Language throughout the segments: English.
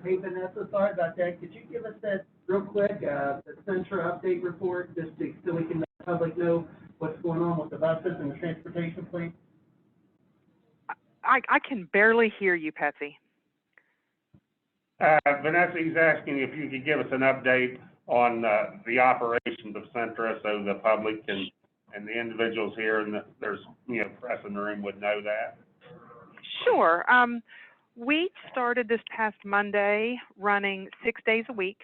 Hey Vanessa, sorry about that. Could you give us that real quick, the Centra update report, just so we can let the public know what's going on with the buses and the transportation, please? I can barely hear you, Patsy. Vanessa, he's asking if you could give us an update on the operations of Centra so the public and the individuals here and there's, press in the room would know that. Sure. We started this past Monday running 6 days a week.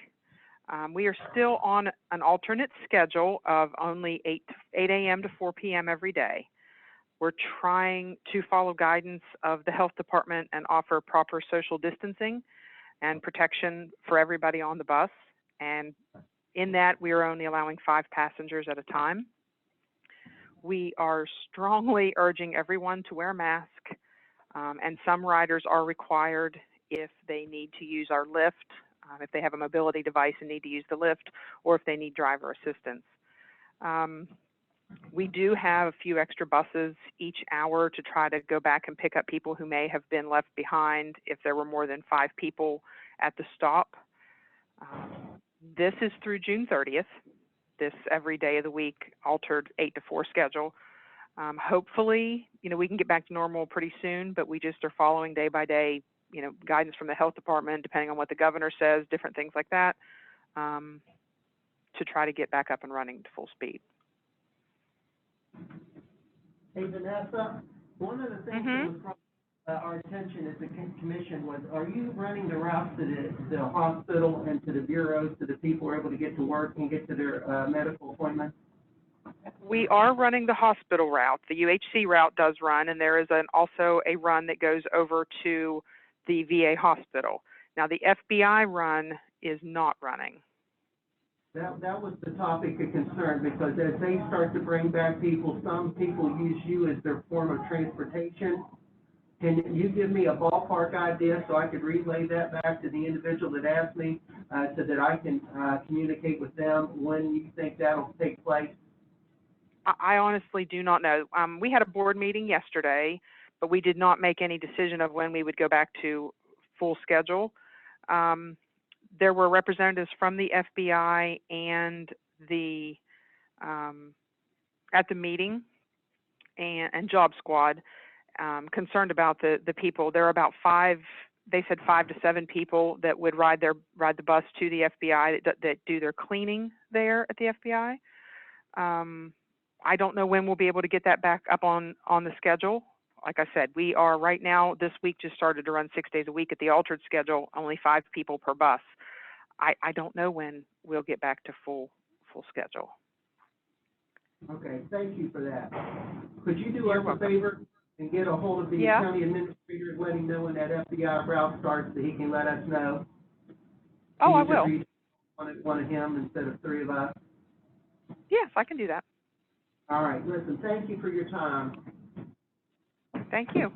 We are still on an alternate schedule of only 8 a.m. to 4 p.m. every day. We're trying to follow guidance of the health department and offer proper social distancing and protection for everybody on the bus. And in that, we are only allowing 5 passengers at a time. We are strongly urging everyone to wear a mask, and some riders are required if they need to use our lift, if they have a mobility device and need to use the lift, or if they need driver assistance. We do have a few extra buses each hour to try to go back and pick up people who may have been left behind if there were more than 5 people at the stop. This is through June 30th, this every day of the week altered 8 to 4 schedule. Hopefully, we can get back to normal pretty soon, but we just are following day by day, guidance from the health department, depending on what the governor says, different things like that, to try to get back up and running to full speed. Hey Vanessa, one of the things that was brought our attention as the commission was, are you running the routes to the hospital and to the bureaus so that people are able to get to work and get to their medical appointments? We are running the hospital route. The UHC route does run, and there is also a run that goes over to the VA hospital. Now, the FBI run is not running. That was the topic of concern, because as they start to bring back people, some people use you as their form of transportation. Can you give me a ballpark idea so I could relay that back to the individual that asked me, so that I can communicate with them when you think that'll take place? I honestly do not know. We had a board meeting yesterday, but we did not make any decision of when we would go back to full schedule. There were representatives from the FBI and the at the meeting and Job Squad concerned about the people. There are about 5. They said 5 to 7 people that would ride the bus to the FBI that do their cleaning there at the FBI. I don't know when we'll be able to get that back up on the schedule. Like I said, we are right now, this week just started to run 6 days a week at the altered schedule, only 5 people per bus. I don't know when we'll get back to full schedule. Okay, thank you for that. Could you do us a favor and get a hold of the county administrator and let him know when that FBI route starts so he can let us know? Oh, I will. One of him instead of 3 of us. Yes, I can do that. All right, listen, thank you for your time. Thank you.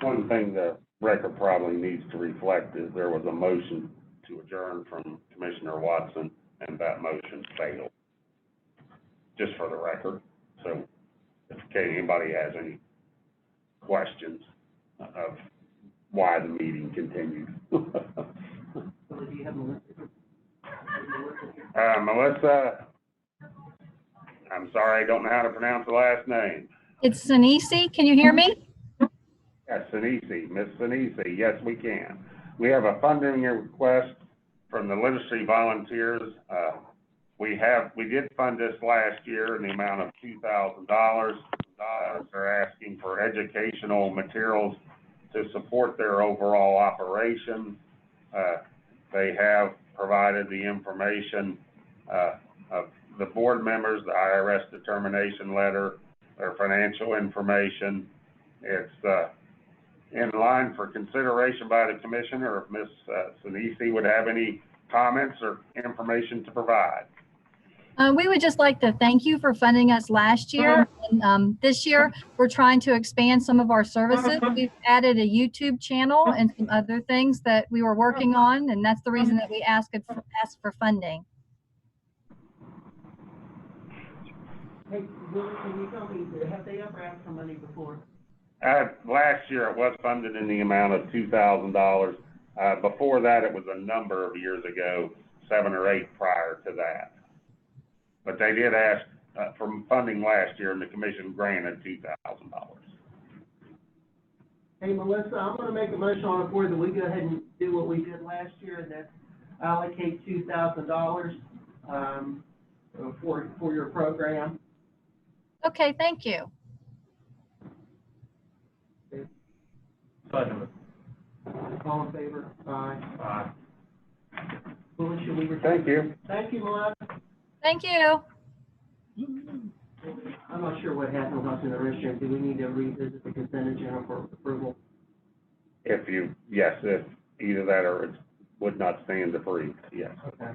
One thing the record probably needs to reflect is there was a motion to adjourn from Commissioner Watson, and that motion failed, just for the record. So if anybody has any questions of why the meeting continued. Melissa, I'm sorry, I don't know how to pronounce the last name. It's Sinisi. Can you hear me? Yes, Sinisi, Miss Sinisi. Yes, we can. We have a funding request from the Literacy Volunteers. We did fund this last year in the amount of $2,000. They're asking for educational materials to support their overall operation. They have provided the information of the board members, the IRS determination letter, their financial information. It's in line for consideration by the commissioner. If Ms. Sinisi would have any comments or information to provide. We would just like to thank you for funding us last year. And, this year, we're trying to expand some of our services. We've added a YouTube channel and some other things that we were working on, and that's the reason that we asked for funding. Hey, Willie, can you tell me, have they ever asked for money before? Last year, it was funded in the amount of $2,000. Before that, it was a number of years ago, 7 or 8 prior to that. But they did ask for funding last year, and the commission granted $2,000. Hey, Melissa, I'm gonna make a motion on the board that we go ahead and do what we did last year, and that's allocate $2,000, for your program. Okay, thank you. Second. All in favor? Aye. Aye. Willie, should we return? Thank you. Thank you, Melissa. Thank you. I'm not sure what happened with us in the restroom. Do we need to revisit the consent agenda for approval? If either that or it would not stand approved, yes. Okay.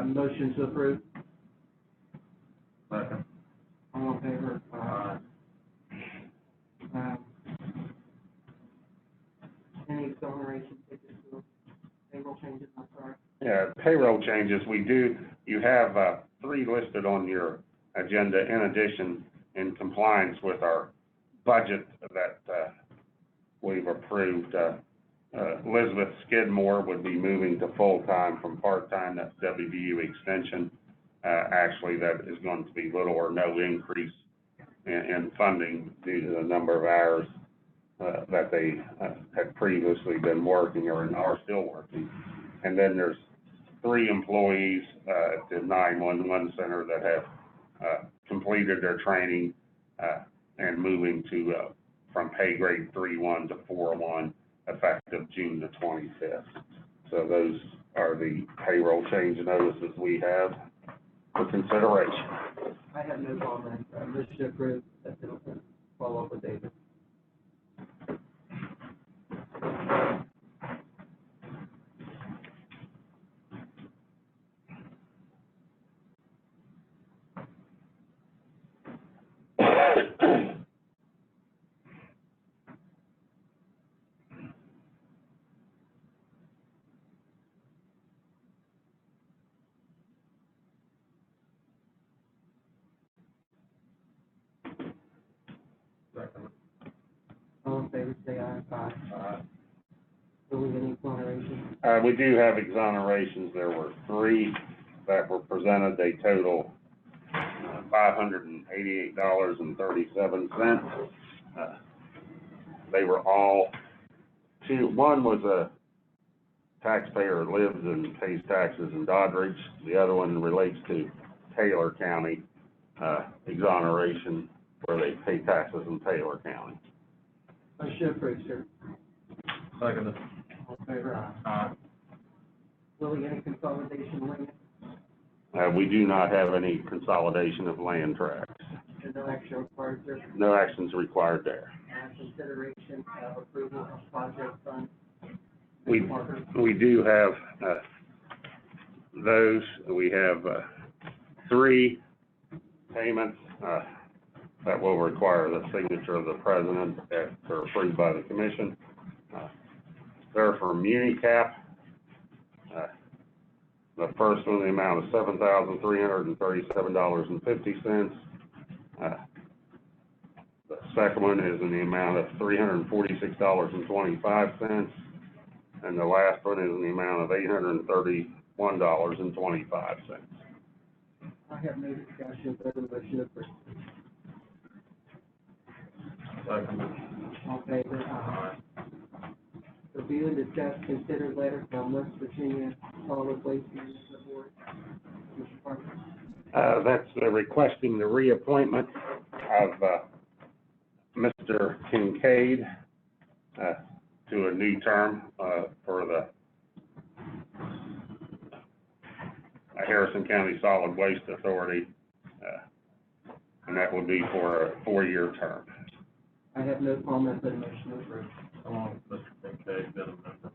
Motion to approve. Second. All in favor? Aye. Any exoneration tickets or payroll changes? I'm sorry. Yeah, payroll changes, you have 3 listed on your agenda in addition, in compliance with our budget that we've approved. Elizabeth Skidmore would be moving to full-time from part-time, that's WVU extension. Actually, that is going to be little or no increase in funding due to the number of hours that they had previously been working or are still working. And then there's 3 employees at the 911 center that have completed their training and moving to from pay grade 3-1 to 4-1 effective June the 25th. So those are the payroll change notices we have for consideration. I have no comment. Motion to approve. That's it. Follow up with David. Second. All in favor, say aye. Aye. Aye. Do we have any exoneration? We do have exonerations. There were 3 that were presented. They total $588.37. They were all one was a taxpayer who lives and pays taxes in Doddridge. The other one relates to Taylor County exoneration, where they pay taxes in Taylor County. Motion approved, sir. Second. All in favor? Aye. Aye. Willie, any consolidation land? We do not have any consolidation of land tracts. And no action required, sir. No actions required there. Consideration of approval of project funds. We do have those. We have 3 payments that will require the signature of the president that are approved by the commission. They're for MuniCap. The first one, the amount of $7,337.50. The second one is in the amount of $346.25. And the last one is in the amount of $831.25. I have no discussion, but a motion approved. Second. All in favor? Aye. Review and discuss, consider letter from West Virginia Solid Waste Management Board. Mr. Parker. That's requesting the reappointment of Mr. Kincaid to a new term for the Harrison County Solid Waste Authority, and that will be for a 4-year term. I have no comment, but a motion approved. How long has Mr. Kincaid been a member?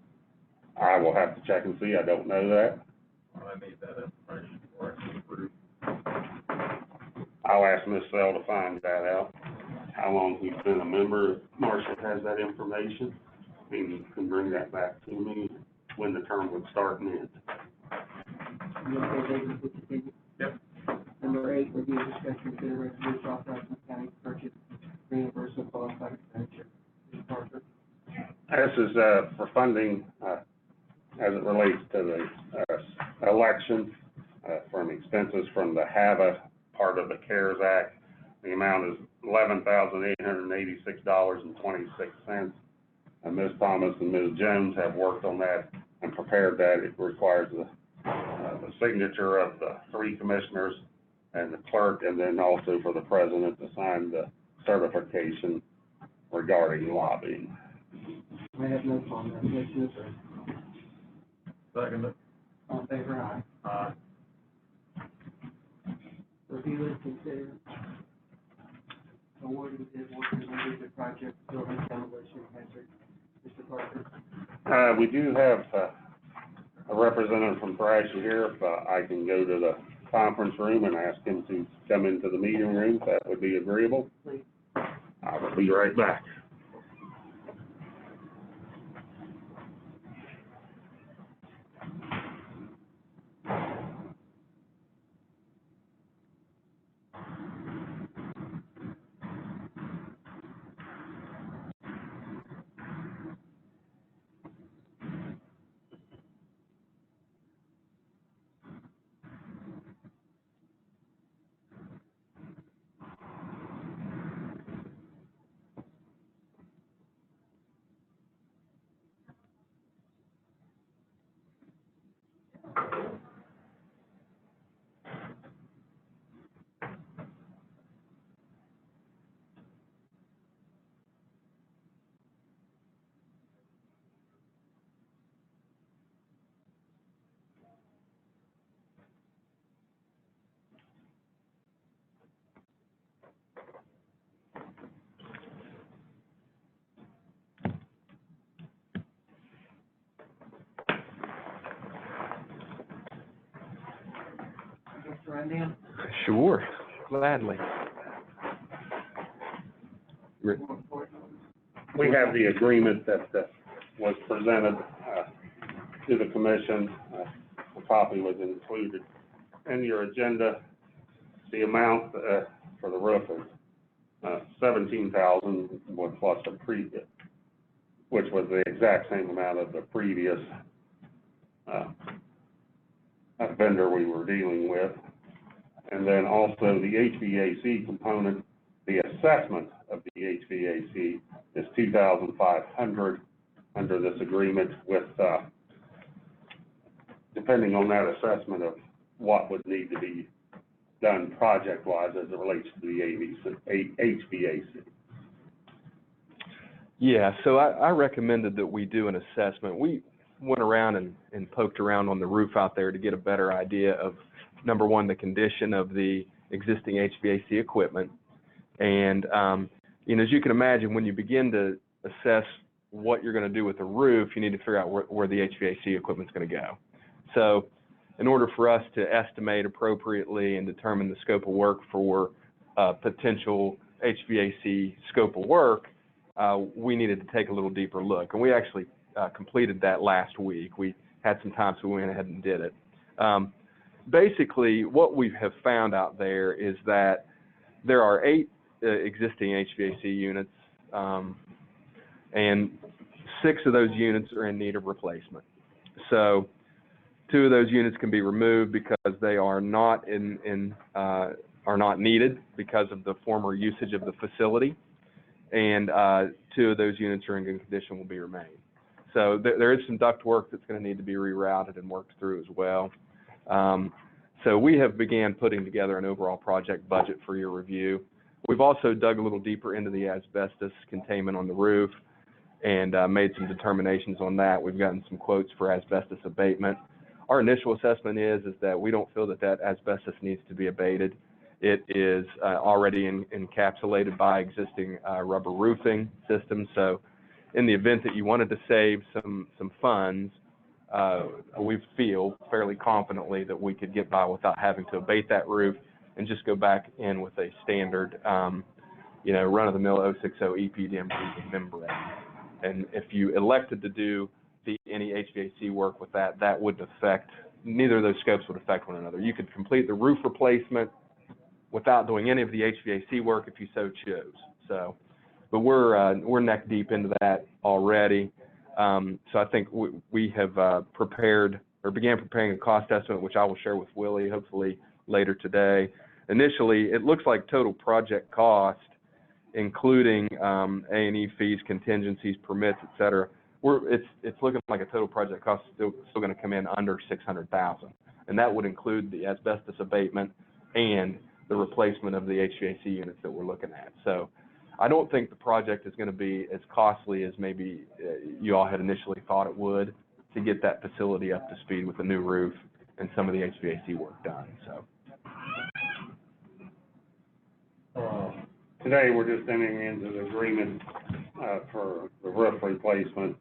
I will have to check and see, I don't know that. I need that information before I can approve. I'll ask Ms. Sell to find that out, how long he's been a member. Marcia has that information, and you can bring that back to me when the term would start and end. You okay, David, to continue? Yep. Number 8, review, discuss, consider resolution authorizing the county to purchase reimbursement qualified expenditure. Parker? This is, for funding, as it relates to the, election, from expenses from the HAVA part of the CARES Act. The amount is $11,886.26. And Ms. Thomas and Ms. Jones have worked on that and prepared that. It requires the signature of the 3 commissioners and the clerk, and then also for the president to sign the certification regarding lobbying. I have no comment, Commissioner. Second it. All in favor, aye. Aye. Review and consider awarding bid work related to project building demolition hazard. Mr. Parker? We do have, a representative from Thrasher here. If I can go to the conference room and ask him to come into the meeting room, if that would be agreeable. Please. I will be right back. Mr. Randy? Sure, gladly. We have the agreement that, was presented, to the commission. A copy was included in your agenda. The amount, for the roof is, $17,000 plus the previous, which was the exact same amount of the previous, vendor we were dealing with. And then also the HVAC component, the assessment of the HVAC is $2,500 under this agreement with, depending on that assessment of what would need to be done project-wise as it relates to the HVAC. Yeah, so I recommended that we do an assessment. We went around and poked around on the roof out there to get a better idea of, number one, the condition of the existing HVAC equipment. And, as you can imagine, when you begin to assess what you're going to do with the roof, you need to figure out where the HVAC equipment's going to go. So in order for us to estimate appropriately and determine the scope of work for potential HVAC scope of work, we needed to take a little deeper look. And we actually completed that last week. We had some time, so we went ahead and did it. Basically, what we have found out there is that there are 8 existing HVAC units, and 6 of those units are in need of replacement. So 2 of those units can be removed because they are not are not needed because of the former usage of the facility, and 2 of those units are in good condition, will be remain. So there is some duct work that's going to need to be rerouted and worked through as well. So we have began putting together an overall project budget for your review. We've also dug a little deeper into the asbestos containment on the roof and made some determinations on that. We've gotten some quotes for asbestos abatement. Our initial assessment is that we don't feel that asbestos needs to be abated. It is already encapsulated by existing rubber roofing systems. So in the event that you wanted to save some funds, we feel fairly confidently that we could get by without having to abate that roof and just go back in with a standard, run-of-the-mill 060 EPDM membrane. And if you elected to do any HVAC work with that, that wouldn't affect, neither of those scopes would affect one another. You could complete the roof replacement without doing any of the HVAC work if you so chose. So but we're neck deep into that already. So I think we have prepared or began preparing a cost estimate, which I will share with Willie hopefully later today. Initially, it looks like total project cost, including A&E fees, contingencies, permits, et cetera. It's looking like a total project cost still going to come in under $600,000, and that would include the asbestos abatement and the replacement of the HVAC units that we're looking at. So I don't think the project is going to be as costly as maybe you all had initially thought it would to get that facility up to speed with a new roof and some of the HVAC work done. So Today, we're just entering into the agreement, for the roof replacement.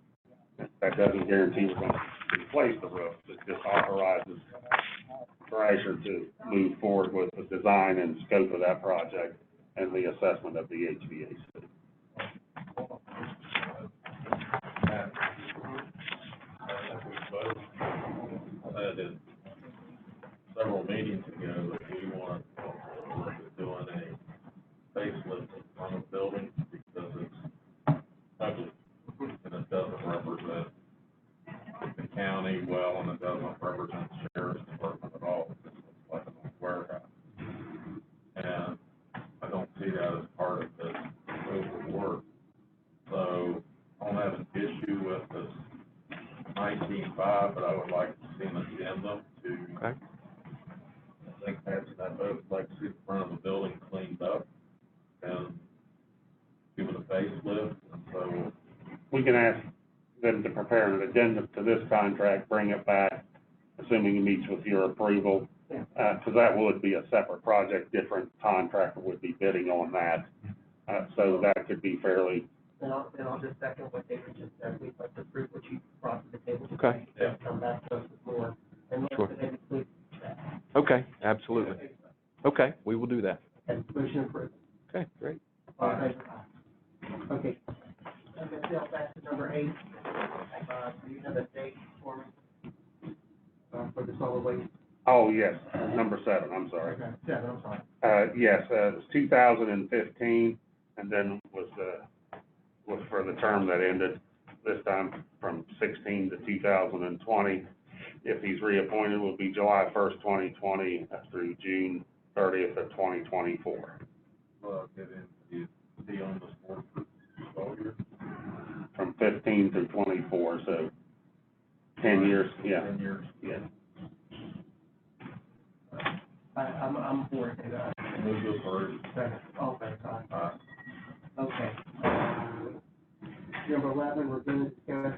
That doesn't guarantee we're gonna replace the roof, it just authorizes Thrasher to move forward with the design and scope of that project and the assessment of the HVAC. I did several meetings ago that we want to look at doing a facelift on a building because it's ugly and it doesn't represent the county well and it doesn't represent the sheriff's department at all. It just looks like a warehouse. And I don't see that as part of this scope of work. So I don't have an issue with this 19.5, but I would like to see an addendum to, okay. I think Patsy and I both like to see the front of the building cleaned up and give it a facelift, and so. We can ask them to prepare an addendum to this contract, bring it back, assuming it meets with your approval, because that would be a separate project, different contractor would be bidding on that. So that could be fairly, And I'll just second what David just said, we'd like to approve what you brought to the table. Okay. Yeah. Come back to us with more, and Sure. let it include that. Okay, absolutely. Okay, we will do that. And motion approved. Okay, great. All in favor? Okay. Okay, now back to number 8. Do you have a date for me? For the solid waste? oh, yes, number 7, I'm sorry. Okay, 7, I'm sorry. Yes, it was 2015, and then was for the term that ended, this time from 16 to 2020. If he's reappointed, it will be July 1st, 2020 through June 30th of 2024. Get in, be on this board for 12 years, From 15 to 24, so 10 years, yeah, 10 years. yeah. I'm for it. Move this first. Second. Oh, thank God. Okay. Number 11, we're going to discuss,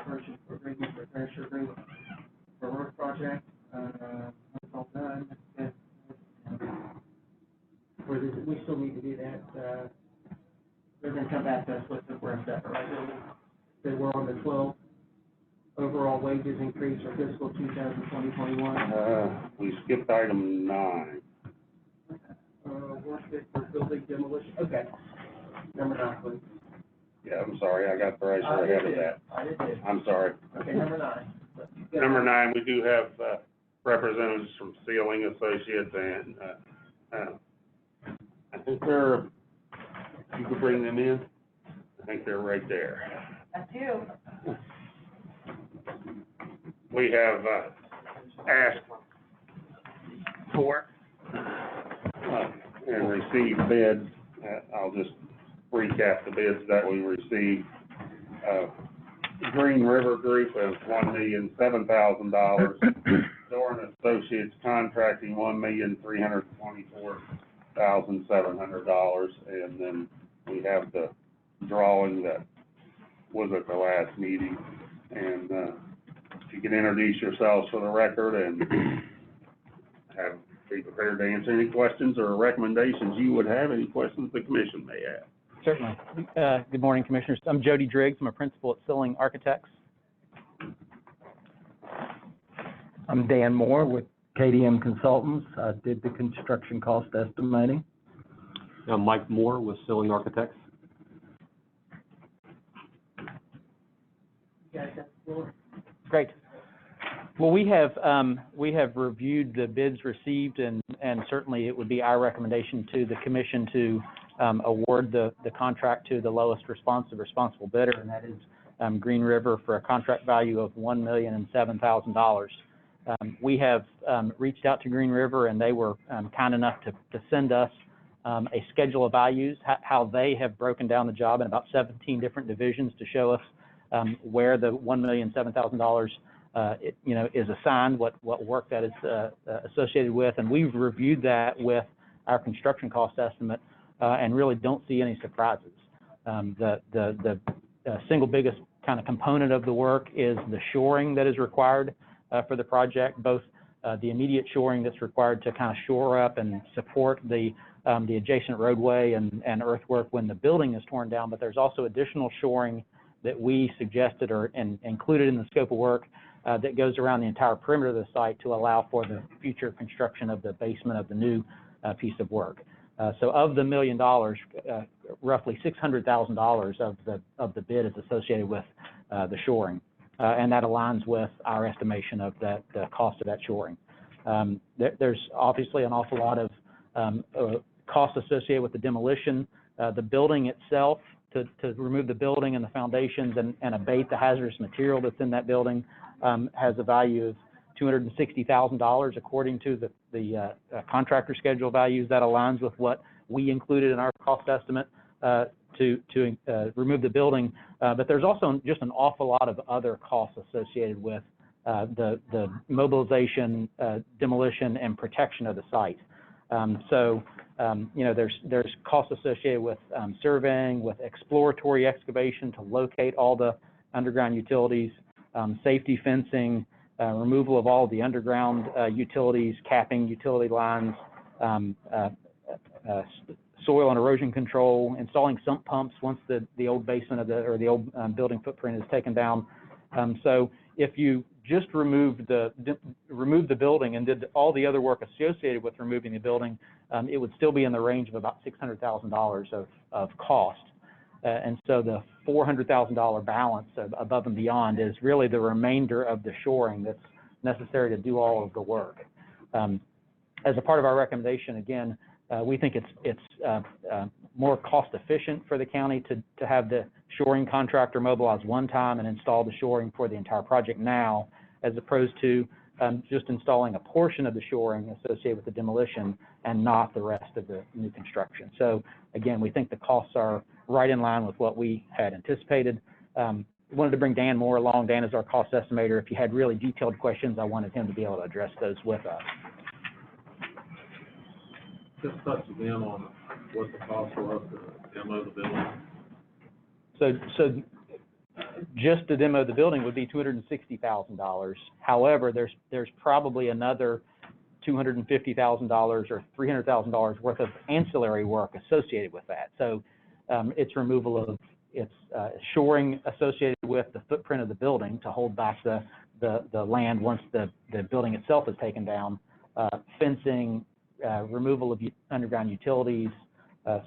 purchase agreement for furniture agreement for work project. That's all done. We still need to do that, they're gonna come back to us with the rest of it, right? They were on the 12 overall wages increase for fiscal 2020-21. We skipped item 9. Work fit for building demolition, okay. Number 9, please. Yeah, I'm sorry, I got the right ahead of that. I did too. I'm sorry. Okay, number 9. Number 9, we do have representatives from Sealing Associates, and I think they're, you could bring them in? I think they're right there. That's you. We have asked for and received bids. I'll just recap the bids that we received. Green River Group of $1,007,000. Doran Associates Contracting, $1,324,700. And then we have the drawing that was at the last meeting. And if you can introduce yourselves for the record and be prepared to answer any questions or recommendations you would have, any questions the commission may have. Certainly. Good morning, Commissioners. I'm Jody Driggs. I'm a principal at Silling Architects. I'm Dan Moore with KDM Consultants. I did the construction cost estimating. I'm Mike Moore with Silling Architects. You guys have the floor. Great. Well, we have reviewed the bids received, and certainly it would be our recommendation to the commission to award the contract to the lowest responsible bidder, and that is Green River, for a contract value of $1,007,000. We have reached out to Green River, and they were kind enough to send us a schedule of values, how they have broken down the job in about 17 different divisions to show us where the $1,007,000 is assigned, what work that is associated with, and we've reviewed that with our construction cost estimate and really don't see any surprises. The single biggest kind of component of the work is the shoring that is required for the project, both the immediate shoring that's required to kind of shore up and support the adjacent roadway and earthwork when the building is torn down, but there's also additional shoring that we suggested or included in the scope of work that goes around the entire perimeter of the site to allow for the future construction of the basement of the new piece of work. So of the $1 million, roughly $600,000 of the bid is associated with the shoring, and that aligns with our estimation of the cost of that shoring. There's obviously an awful lot of costs associated with the demolition. The building itself, to remove the building and the foundations and abate the hazardous material that's in that building, has a value of $260,000 according to the contractor schedule values. That aligns with what we included in our cost estimate to remove the building. But there's also just an awful lot of other costs associated with the mobilization, demolition, and protection of the site. There's costs associated with surveying, with exploratory excavation to locate all the underground utilities, safety fencing, removal of all the underground utilities, capping utility lines, soil and erosion control, installing sump pumps once the old basement or the old building footprint is taken down. So if you just removed the building and did all the other work associated with removing the building, it would still be in the range of about $600,000 of cost. And so the $400,000 balance above and beyond is really the remainder of the shoring that's necessary to do all of the work. As a part of our recommendation, again, we think it's more cost efficient for the county to have the shoring contractor mobilize one time and install the shoring for the entire project now, as opposed to just installing a portion of the shoring associated with the demolition and not the rest of the new construction. So again, we think the costs are right in line with what we had anticipated. Wanted to bring Dan Moore along. Dan is our cost estimator. If you had really detailed questions, I wanted him to be able to address those with us. Just touch again on what the cost was to demo the building. So just to demo the building would be $260,000. However, there's probably another $250,000 or $300,000 worth of ancillary work associated with that. So it's removal of shoring associated with the footprint of the building to hold back the land once the building itself is taken down, fencing, removal of underground utilities,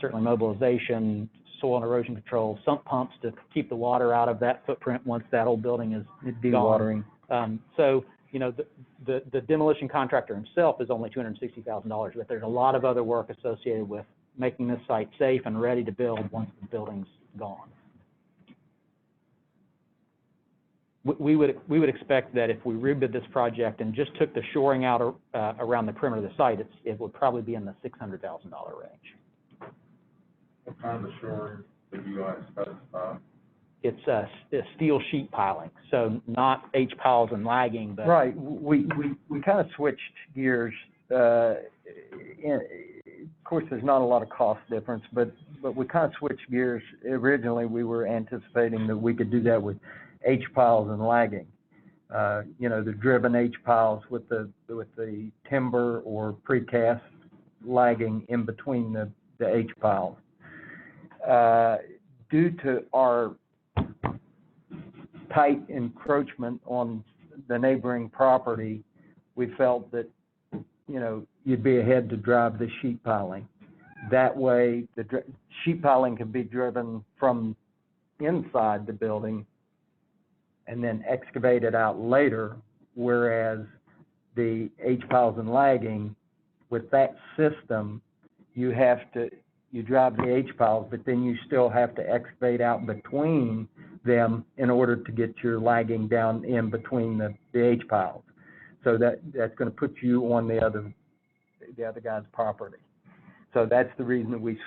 certainly mobilization, soil and erosion control, sump pumps to keep the water out of that footprint once that old building is Dewatering. So, the demolition contractor himself is only $260,000, but there's a lot of other work associated with making this site safe and ready to build once the building's gone. We would expect that if we rebid this project and just took the shoring out around the perimeter of the site, it would probably be in the $600,000 range. What kind of shoring did you guys specify? It's a steel sheet piling, so not H-piles and lagging, but Right, we kind of switched gears. Of course, there's not a lot of cost difference, but we kind of switched gears. Originally, we were anticipating that we could do that with H-piles and lagging. The driven H-piles with the timber or precast lagging in between the H-piles. Due to our tight encroachment on the neighboring property, we felt that, you'd be ahead to drive the sheet piling. That way, the sheet piling can be driven from inside the building and then excavated out later, whereas the H-piles and lagging, with that system, you have to you drive the H piles, but then you still have to excavate out between them in order to get your lagging down in between the H piles. So that's gonna put you on the other guy's property. So that's the reason that we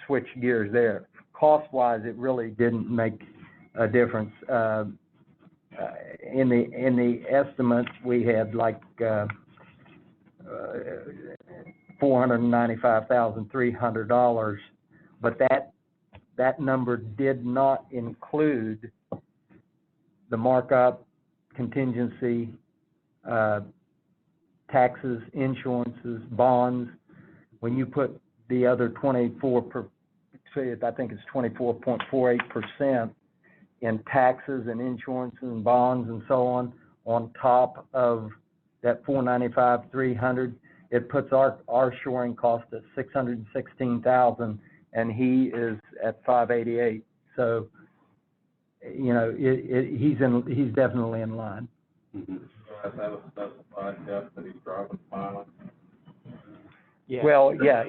switched gears there. Cost-wise, it really didn't make a difference. In the estimate, we had like, $495,300, but that number did not include the markup, contingency, taxes, insurances, bonds. When you put the other 24.48% in taxes and insurance and bonds and so on top of that $495,300, it puts our shoring cost at $616,000, and he is at $588. So, he's definitely in line. Mm-hmm. So have a specified depth that he's driving piling. Yeah. Well, yeah,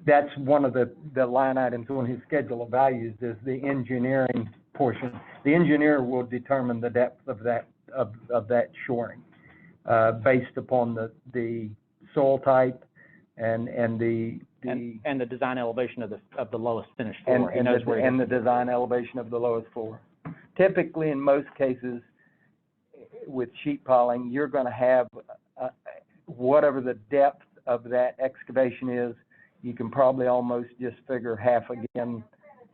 that's one of the line items on his schedule of values is the engineering portion. The engineer will determine the depth of that shoring, based upon the soil type and the design elevation of the lowest finished floor. and the design elevation of the lowest floor. Typically, in most cases, with sheet piling, you're going to have whatever the depth of that excavation is. You can probably almost just figure half again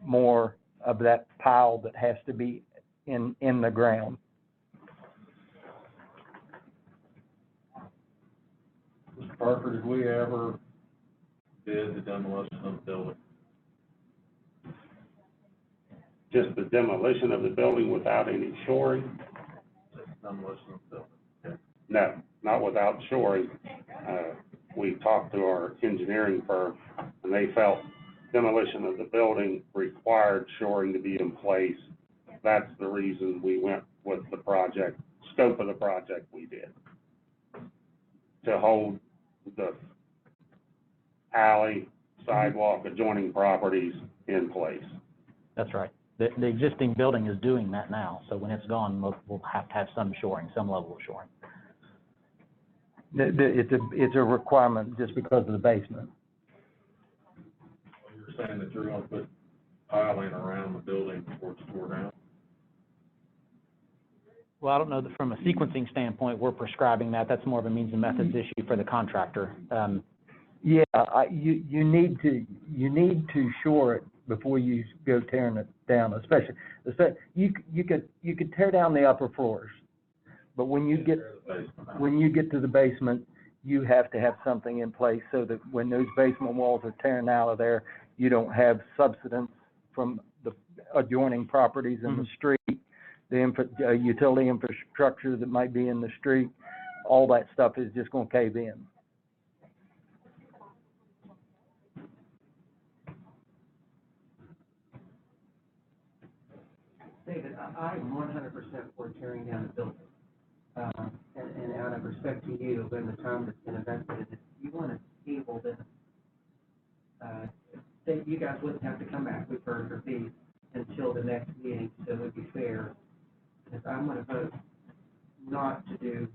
more of that pile that has to be in the ground. Mr. Parker, did we ever bid the demolition of the building? Just the demolition of the building without any shoring? Just demolition of the building. Okay. No, not without shoring. We talked to our engineering firm, and they felt demolition of the building required shoring to be in place. That's the reason we went with the scope of the project we did, to hold the alley, sidewalk, adjoining properties in place. That's right. The existing building is doing that now, so when it's gone, we'll have to have some shoring, some level of shoring. It's a requirement just because of the basement. Well, you're saying that you're going to put piling around the building before it's tore down? Well, I don't know that from a sequencing standpoint, we're prescribing that. That's more of a means and methods issue for the contractor. Yeah, you need to shore it before you go tearing it down, especially you could tear down the upper floors, but when you get to the basement, you have to have something in place so that when those basement walls are tearing out of there, you don't have subsidence from the adjoining properties in the street, the utility infrastructure that might be in the street. All that stuff is just going to cave in. David, I'm 100% for tearing down the building. And out of respect to you and the time that's been invested in it, if you want to table this, then you guys wouldn't have to come back with further fees until the next meeting, so it would be fair. Because I'm going to vote not to do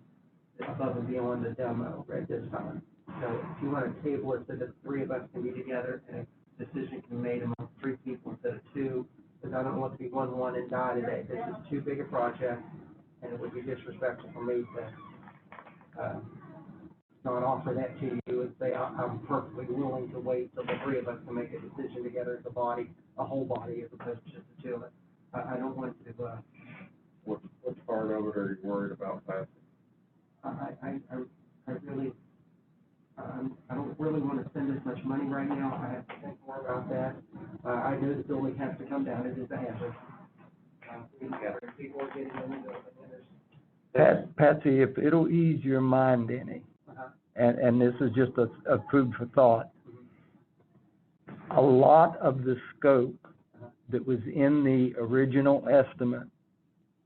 above and beyond the demo at this time. So if you want to table it so that the three of us can be together and a decision can be made among three people instead of two, because I don't want to be one and die today. This is too big a project, and it would be disrespectful for me to not offer that to you and say I'm perfectly willing to wait till the three of us can make a decision together as a body, a whole body, as opposed to just the two of us. I don't want to. Which part of it are you worried about passing? I really, I don't really want to spend this much money right now. I have to think more about that. I know the building has to come down. It is a hazard. People are getting in the building. Patsy, if it'll ease your mind any, and this is just a food for thought, a lot of the scope that was in the original estimate,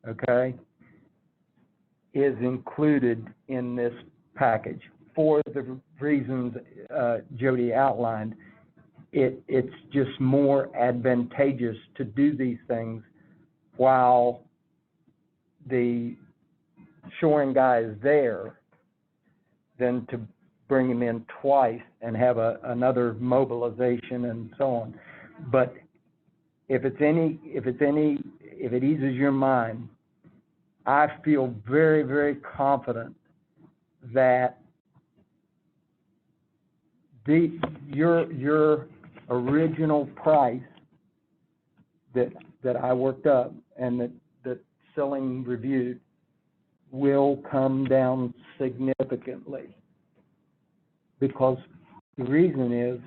okay, is included in this package for the reasons Jody outlined. it's just more advantageous to do these things while the shoring guy is there than to bring him in twice and have another mobilization and so on. But if it eases your mind, I feel very, very confident that your original price that I worked up and that Silling reviewed will come down significantly. Because the reason is,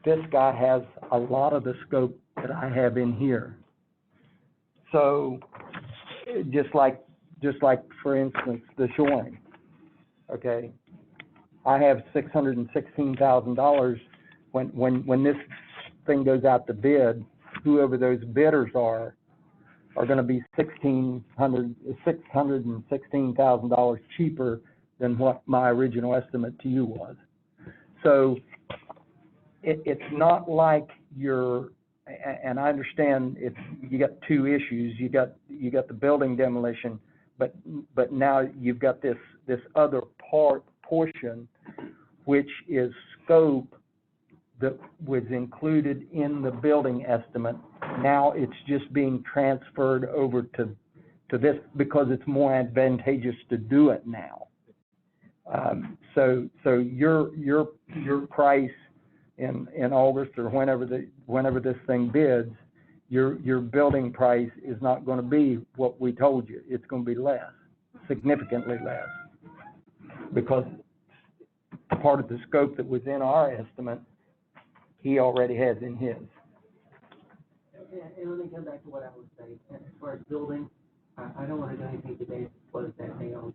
this guy has a lot of the scope that I have in here. So, just like, for instance, the shoring, okay? I have $616,000. When this thing goes out to bid, whoever those bidders are gonna be $616,000 cheaper than what my original estimate to you was. So it's not like and I understand you got two issues. You got the building demolition, but now you've got this other portion, which is scope that was included in the building estimate. Now it's just being transferred over to this because it's more advantageous to do it now. So your price in August or whenever this thing bids, your building price is not going to be what we told you. It's going to be less, significantly less, because part of the scope that was in our estimate, he already has in his. And let me come back to what I was saying, as far as building, I don't want to do anything today to close that down.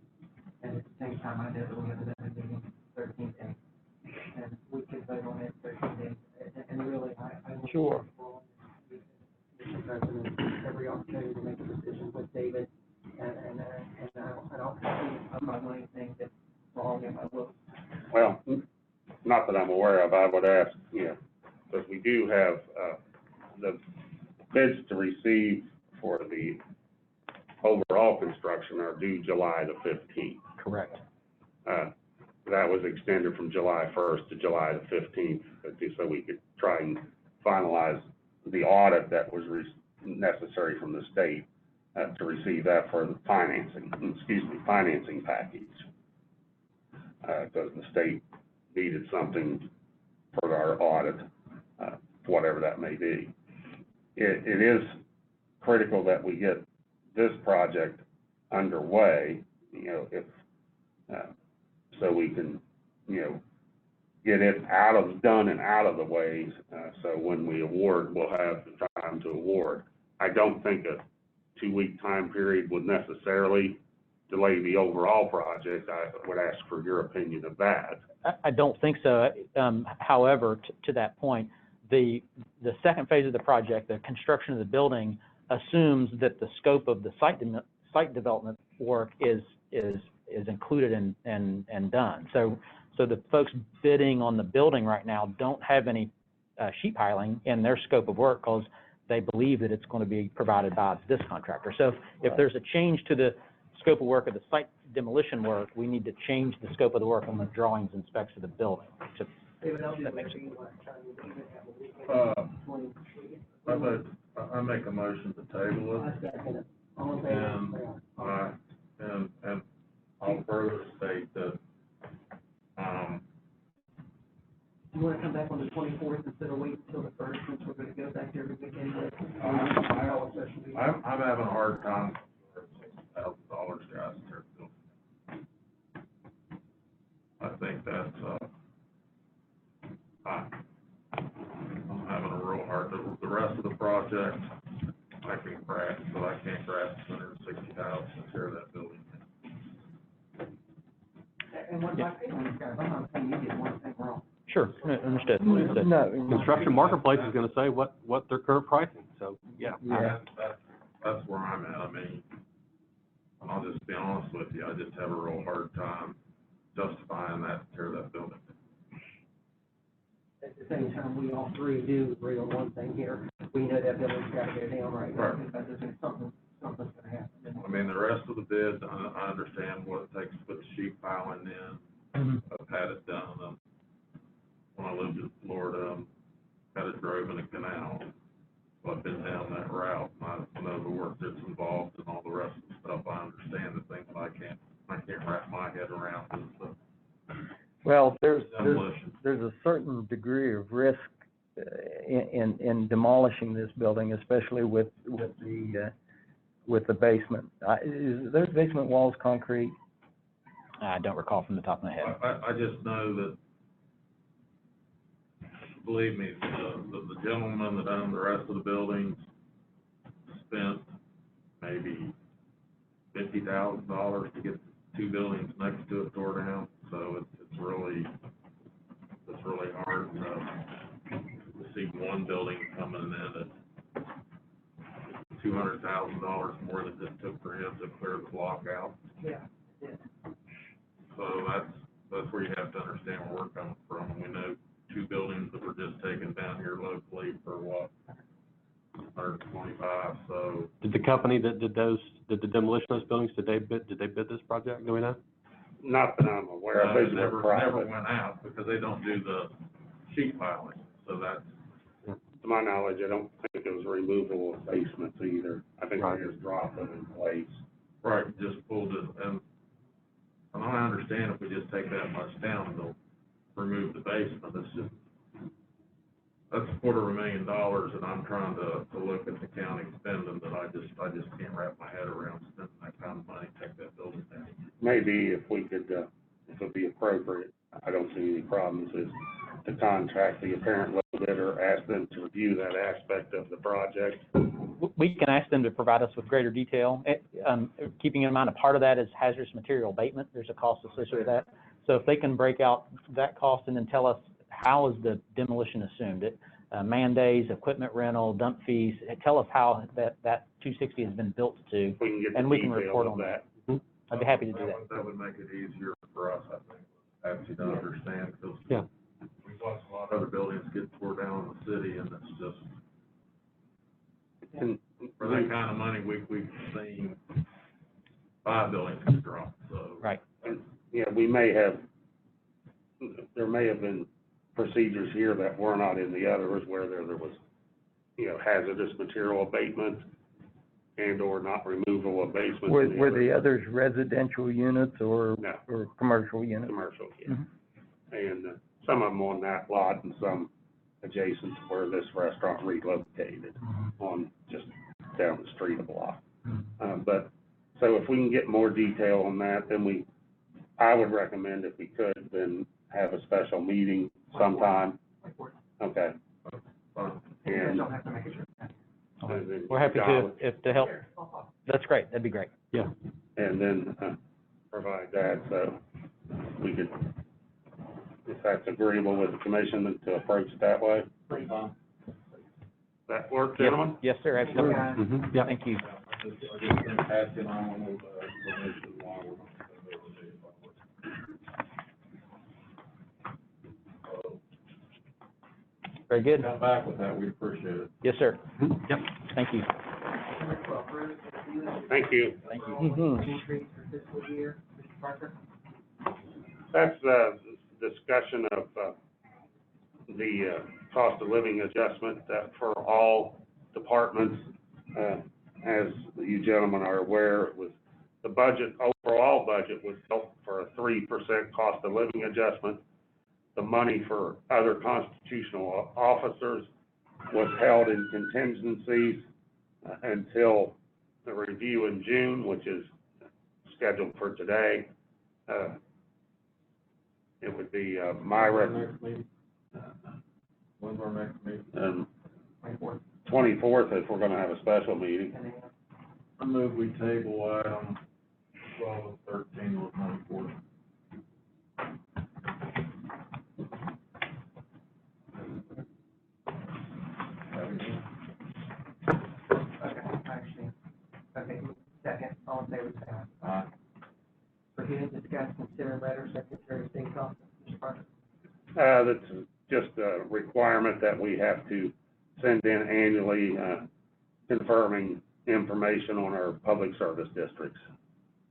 And at the same time, I know that we have another meeting 13 days, and we can vote on it 13 days. And really, I want Sure. Mr. President, every opportunity to make a decision with David, and I'm not doing anything that's wrong in my book. Well, not that I'm aware of, I would ask, because we do have, the bids to receive for the overall construction are due July the 15th. Correct. That was extended from July 1st to July the 15th, so we could try and finalize the audit that was necessary from the state, to receive that for the financing package. Because the state needed something for our audit, whatever that may be. It is critical that we get this project underway, so we can, get it done and out of the way, so when we award, we'll have the time to award. I don't think a 2-week time period would necessarily delay the overall project. I would ask for your opinion of that. I don't think so. However, to that point, the second phase of the project, the construction of the building, assumes that the scope of the site development work is included and done. So the folks bidding on the building right now don't have any sheet piling in their scope of work because they believe that it's going to be provided by this contractor. So if there's a change to the scope of work of the site demolition work, we need to change the scope of the work on the drawings and specs of the building. David, I'll do That makes whatever you want. I make a motion to table it, All in favor, say aye. and I'll further state that, You want to come back on the 24th instead of waiting until the 1st, since we're going to go back every week anyway? I'm having a hard time for $6,000 guys here. I think that's, I'm having a real hard, the rest of the project, I can grasp, but I can't grasp $160,000 to tear that building. And what my feeling is, guys, I'm not saying you did one thing wrong. Sure, understood. No. Construction Marketplace is gonna say what their current pricing, so, yeah. Yeah. That's where I'm at. I mean, I'll just be honest with you, I just have a real hard time justifying that to tear that building. at the same time, we all three do agree on one thing here. We know that building's gotta go down right now, Right. because there's something's gonna happen. I mean, the rest of the bids, I understand what it takes to put the sheet piling in. I've had it done, when I lived in Florida, had it drove in a canal. So I've been down that route, and I know the work that's involved and all the rest of the stuff. I understand the things I can't wrap my head around is the Well, there's demolition. a certain degree of risk in demolishing this building, especially with the basement. Is those basement walls concrete? I don't recall from the top of my head. I just know that, believe me, the gentleman that owned the rest of the buildings spent maybe $50,000 to get two buildings next to it tore down, so it's really hard to see one building coming in at $200,000 more than it took for him to clear the block out. Yeah. So that's where you have to understand where we're coming from. We know two buildings that were just taken down here locally for what, 125, so. Did the company that did the demolition of those buildings, did they bid this project, do we know? Not that I'm aware of, It these were never private. went out because they don't do the sheet piling, so that's. To my knowledge, I don't think it was removal of basements either. I think Right. they just dropped them in place. Right, just pulled it, and I understand if we just take that much down, they'll remove the basement, that's $250,000, and I'm trying to look at the county spending that I just can't wrap my head around spending that kind of money, to take that building down. Maybe if we could, if it'd be appropriate, I don't see any problems, is to contract the apparent low bidder, ask them to review that aspect of the project. We can ask them to provide us with greater detail. Keeping in mind, a part of that is hazardous material abatement. There's a cost associated with that. So if they can break out that cost and then tell us how is the demolition assumed, man days, equipment rental, dump fees, tell us how that 260 has been built to, If we can get the and we can detail report of on that. I'd be happy to do that. That would make it easier for us, I think, actually to understand, because Yeah. we've watched a lot of other buildings get tore down in the city, and it's just, And for that kind of money, we've seen 5 buildings get dropped, so. Right. And, yeah, there may have been procedures here that were not in the others, where there was, hazardous material abatement and or not removal of basement. Were the others residential units or No, commercial units? commercial, yeah. Mhm. And some of them on that lot and some adjacent to where this restaurant relocated on just down the street a block. But, so if we can get more detail on that, then I would recommend if we could, then have a special meeting sometime. Okay. And then We're happy John to help. That's great. That'd be great. Yeah. and then provide that, so we could, if that's agreeable with the commission, to approach it that way. That work, gentlemen? Yes, sir, absolutely. Mm-hmm, yeah. Thank you. I just think passing on with, information along with. So, Very good. come back with that, we appreciate it. Yes, sir. Yep. Thank you. Thank you. Thank you. Increase for fiscal year, Mr. Parker? That's discussion of the cost of living adjustment for all departments. As you gentlemen are aware, it was the overall budget was built for a 3% cost of living adjustment. The money for other constitutional officers was held in contingencies until the review in June, which is scheduled for today. It would be my recommendation. When's our next meeting? 24th, if we're gonna have a special meeting. I move we table item 12 and 13 with 24. Okay, second, all in favor, say aye. Aye. Review, discuss, consider letter, Secretary of State's office, Mr. Parker. That's just requirement that we have to send in annually, confirming information on our public service districts.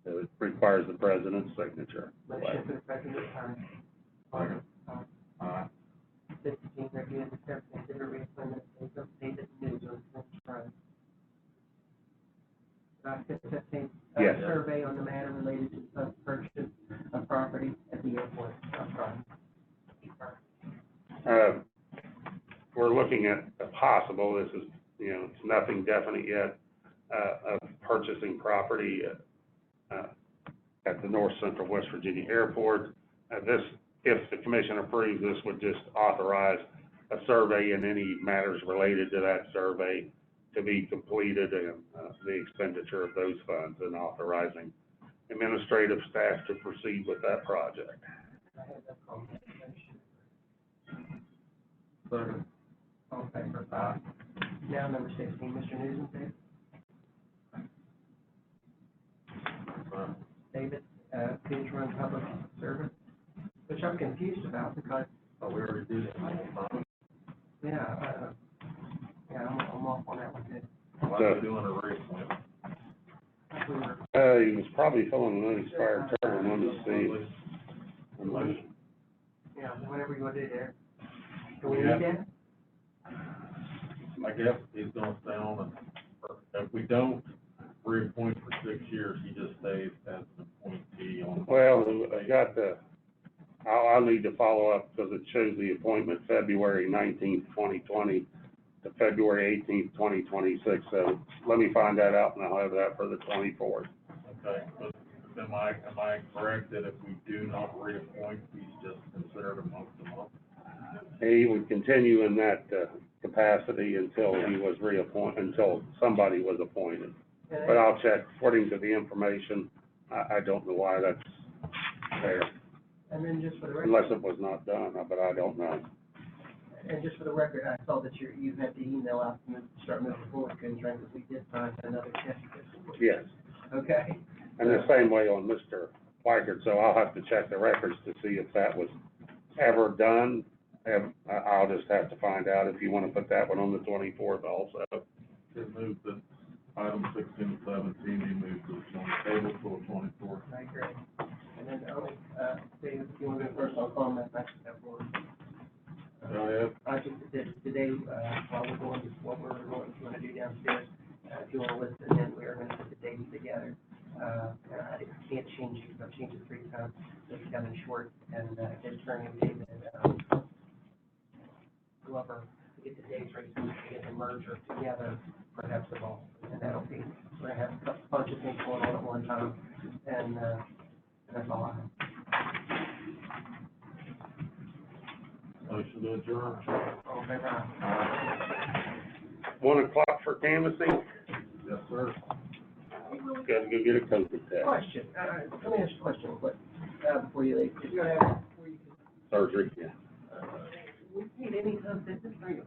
So it requires the president's signature. Motion for the president to sign. Aye. 16, review and discuss consider reappointment of David Newsom from Trust. 15, Yes. survey on the matter related to the purchase of property at the airport. We're looking at a possible, this is, it's nothing definite yet, of purchasing property at the North Central West Virginia Airport. This, if the commission approves, this would just authorize a survey and any matters related to that survey to be completed and the expenditure of those funds, and authorizing administrative staff to proceed with that project. Second. All in favor? Now, number 16, Mr. Newsom, please. David, please run public service, which I'm confused about because, Oh, we already did it. yeah, I'm off on that one too. Why are we doing a reappointment? We were- He was probably filling an unexpired term, let me see. Yeah, whatever you want to do there. Do we Yeah. need that? I guess he's gonna stay on, and if we don't reappoint for 6 years, he just stays as an appointee on. Well, I got I'll need to follow up because it shows the appointment February 19th, 2020 to February 18th, 2026. So let me find that out and I'll have that for the 24th. Okay, but am I correct that if we do not reappoint, he's just considered a month to month? He would continue in that capacity until he was until somebody was appointed. But I'll check, according to the information, I don't know why that's there, And then just for the record, unless it was not done, but I don't know. and just for the record, I saw that you had the email out to start moving forward, because we did sign another check. Yes, Okay? and the same way on Mr. Weichert, so I'll have to check the records to see if that was ever done. I'll just have to find out if you want to put that one on the 24th also. It moved that item 16 and 17, he moved to the table till the 24th. I agree. And then the only, Dave, if you want to go first, I'll call him at next step forward. Go ahead. I think that today, while we're going to, what we're going to do downstairs, if you want to listen, then we're going to put the dates together. I can't change it, I've changed it 3 times, it's coming short, and, it's turning David, Glover, to get the dates right, so we can get the merger together, perhaps of all, and that'll be, we're gonna have a bunch of things going on at one time, and, that's all I have. Motion to adjourn. All in favor? 1 o'clock for canvassing, Yes, sir. gotta go get a COVID test, Question, let me ask you a question real quick, before you leave. If you have, before you, surgery, yeah. we paid any time business during the